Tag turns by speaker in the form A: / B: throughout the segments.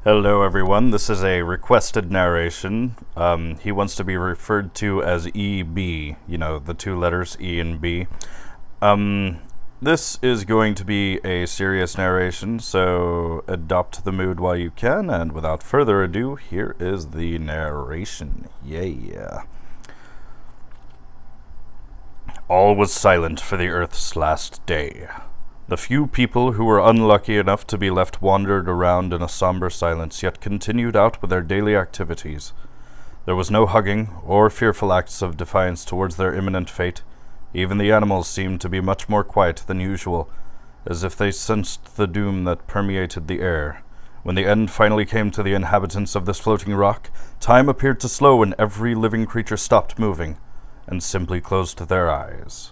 A: Hello, everyone. This is a requested narration. He wants to be referred to as EB, the two letters E and B. This is going to be a serious narration, so adopt the mood while you can, and without further ado, here is the narration. Yeah. All was silent for the Earth's last day. The few people who were unlucky enough to be left wandered around in a somber silence, yet continued out with their daily activities. There was no hugging or fearful acts of defiance towards their imminent fate. Even the animals seemed to be much more quiet than usual, as if they sensed the doom that permeated the air. When the end finally came to the inhabitants of this floating rock, time appeared to slow and every living creature stopped moving and simply closed their eyes.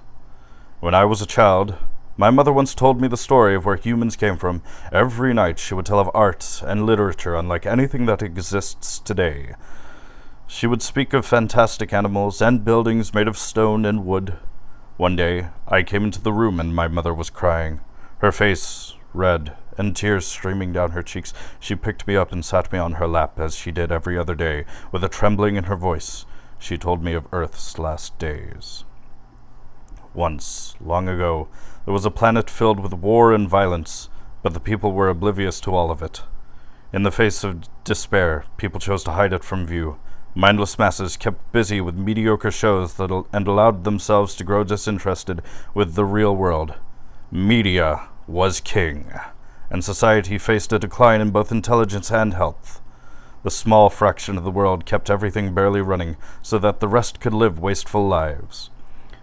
A: When I was a child, my mother once told me the story of where humans came from. Every night she would tell of art and literature unlike anything that exists today. She would speak of fantastic animals and buildings made of stone and wood. One day, I came into the room and my mother was crying, her face red and tears streaming down her cheeks. She picked me up and sat me on her lap as she did every other day. With a trembling in her voice, she told me of Earth's last days. Once, long ago, there was a planet filled with war and violence, but the people were oblivious to all of it. In the face of despair, people chose to hide it from view. Mindless masses kept busy with mediocre shows and allowed themselves to grow disinterested with the real world. Media was king, and society faced a decline in both intelligence and health. The small fraction of the world kept everything barely running so that the rest could live wasteful lives.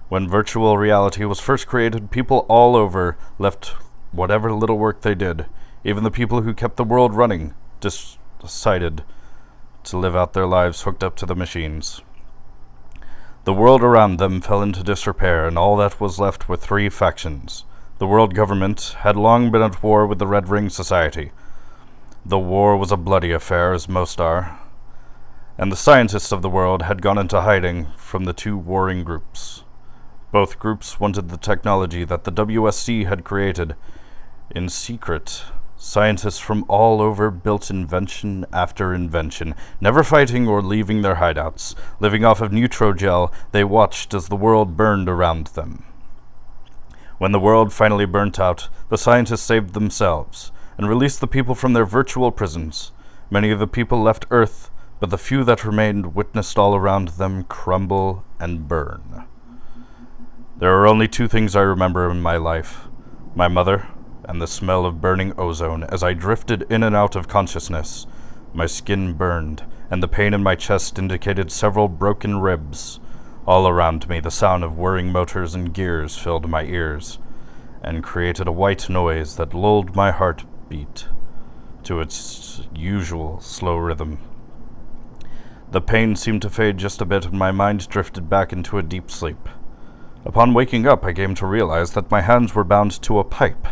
A: When virtual reality was first created, people all over left whatever little work they did. Even the people who kept the world running decided to live out their lives hooked up to the machines. The world around them fell into disrepair, and all that was left were three factions. The world government had long been at war with the Red Ring Society. The war was a bloody affair, as most are, and the scientists of the world had gone into hiding from the two warring groups. Both groups wanted the technology that the WSC had created. In secret, scientists from all over built invention after invention, never fighting or leaving their hideouts. Living off of neutrogel, they watched as the world burned around them. When the world finally burnt out, the scientists saved themselves and released the people from their virtual prisons. Many of the people left Earth, but the few that remained witnessed all around them crumble and burn. There are only two things I remember in my life: my mother and the smell of burning ozone. As I drifted in and out of consciousness, my skin burned, and the pain in my chest indicated several broken ribs. All around me, the sound of whirring motors and gears filled my ears, and created a white noise that lulled my heartbeat to its usual slow rhythm. The pain seemed to fade just a bit, and my mind drifted back into a deep sleep. Upon waking up, I came to realize that my hands were bound to a pipe.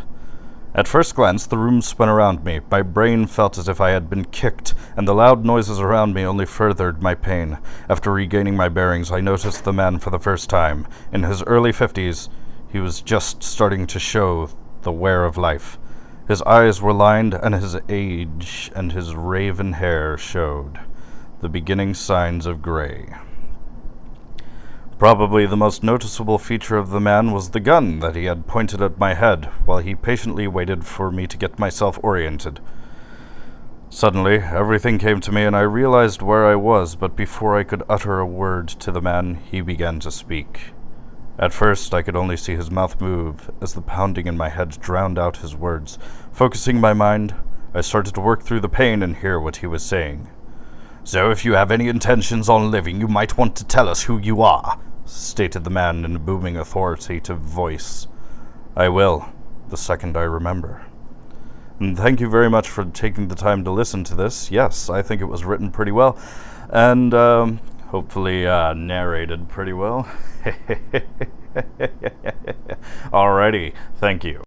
A: At first glance, the room spun around me. My brain felt as if I had been kicked, and the loud noises around me only furthered my pain. After regaining my bearings, I noticed the man for the first time. In his early 50s, he was just starting to show the wear of life. His eyes were lined, and his age and his raven hair showed the beginning signs of gray. Probably the most noticeable feature of the man was the gun that he had pointed at my head while he patiently waited for me to get myself oriented. Suddenly, everything came to me and I realized where I was, but before I could utter a word to the man, he began to speak. At first, I could only see his mouth move as the pounding in my head drowned out his words. Focusing my mind, I started to work through the pain and hear what he was saying. "So if you have any intentions on living, you might want to tell us who you are," stated the man in a booming, authoritative voice. "I will, the second I remember." And thank you very much for taking the time to listen to this. Yes, I think it was written pretty well, and hopefully narrated pretty well. Alrighty, thank you.